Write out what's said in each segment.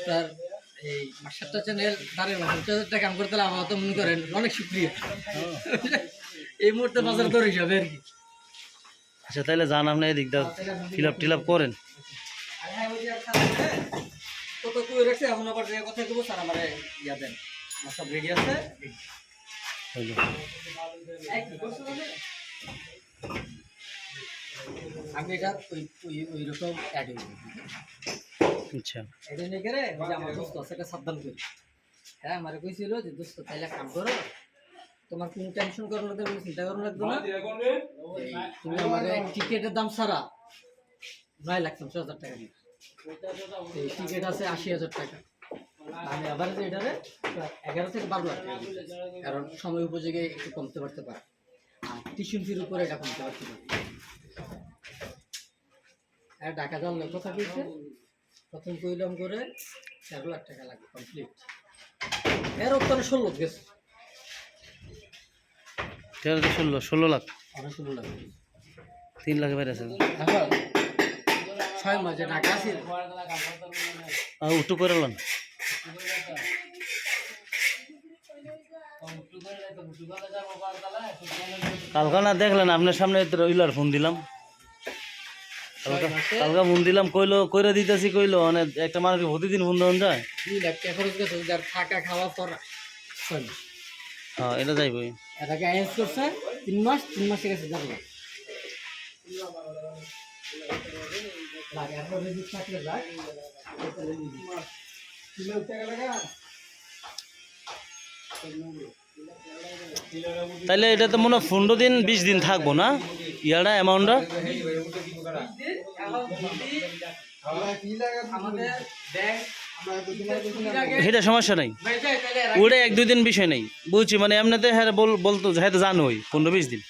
আপনার এই মাস্টারটা চ্যানেল দাঁড়িয়ে 50,000 টাকা কাম করতে আমার তো মনে করেন অনেক শুক্রিয়া। এই মুহূর্তে বাজার দর হিসাবে আর কি। আচ্ছা তাহলে যান আপনি এদিকটা ফিল আপ করেন। কত কই রাখছে এখন আবার যে কথা কইবো স্যার আমারে ইয়া দেন। আমার সব রেডি আছে। হইলো আমি এটা ওই রকম অ্যাড হইব। আচ্ছা এটা নিয়ে গেলে আমার দোস্ত আছে এটা সাবধান করি। হ্যাঁ আমারে কইছিল যে দোস্ত তাইলে কাম করো, তোমার কোনো টেনশন করার লাগবে না, চিন্তা করার লাগবে না, তুমি আমারে টিকেটের দাম ছাড়া 9,50,000 টাকা দিবে। এই টিকিট আছে 80,000 টাকা। আমি আবার যে এটারে 11 থেকে 12 লাখ টাকা দিই। কারণ সময় উপযোগে একটু কমতে পারতে পারে, আর টিউশন ফির উপরে এটা কমতে পারতে পারে। আর ঢাকা যাওয়ার কথা কইছে, প্রথম কইলাম করে 4 লাখ টাকা লাগবে কমপ্লিট। এর উত্তরে 16 গেছে। 16 লাখ, আরো 16 লাখ 3 লাখ বাইরে আছে। এখন 6 মাসে ঢাকা আছে। উঠু করে লন কালকা না দেখলেন আপনার সামনে রইলার ফোন দিলাম, কালকা ফোন দিলাম কইলো কইরা দিতেছি কইলো মানে একটা মানুষকে প্রতিদিন ফোন দেওয়া যায়। 2 লাখ টাকা খরচ গেছে, যার থাকা খাওয়া পড়া 6 মাস। হ্যাঁ এটা যাইবই। এটাকে অ্যারেঞ্জ করছে 3 মাস, 3 মাসে গেছে 4 লাখ। লাগে আপনার রেডি থাকলে যাক। তাইলে এটা তো মনে হয় 15 দিন 20 দিন থাকবো না ইয়াটা অ্যামাউন্টটা? সেটা সমস্যা নাই, ওটা 1-2 দিন বিষয় নেই বুঝছি। মানে এমনিতে হ্যাঁ বলতো হ্যাঁ তো জানোই 15-20 দিন।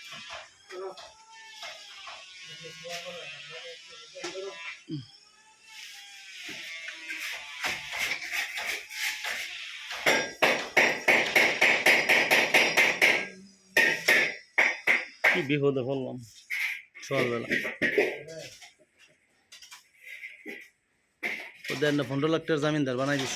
কি বিপদে পড়লাম সকালবেলা। ওদের না 15 লাখ টাকার জামিনদার বানাই দিস।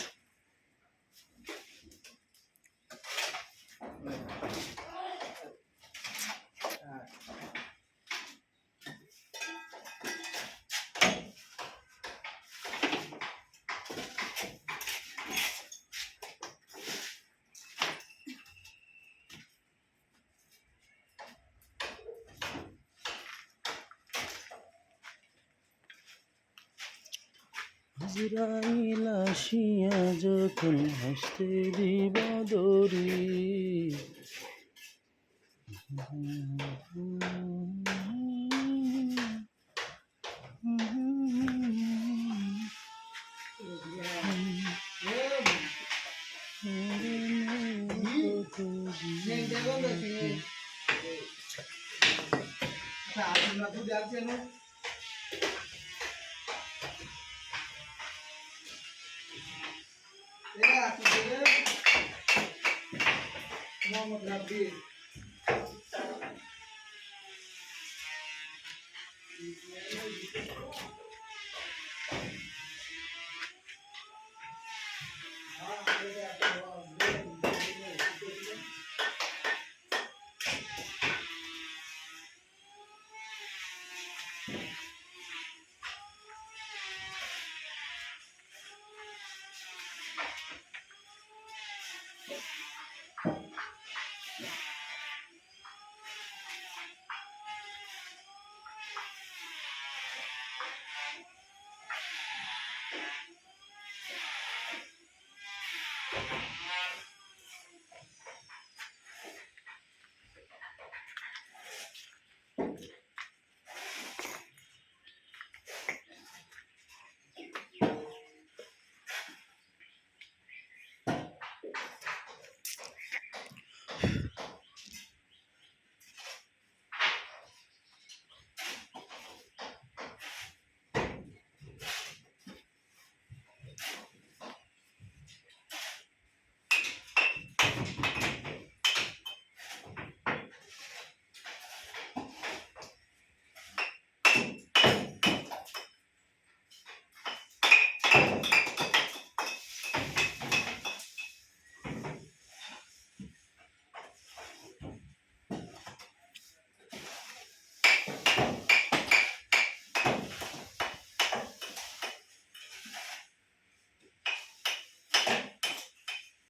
আজরাইল আসিয়া যখন হাসতে দিব দরি,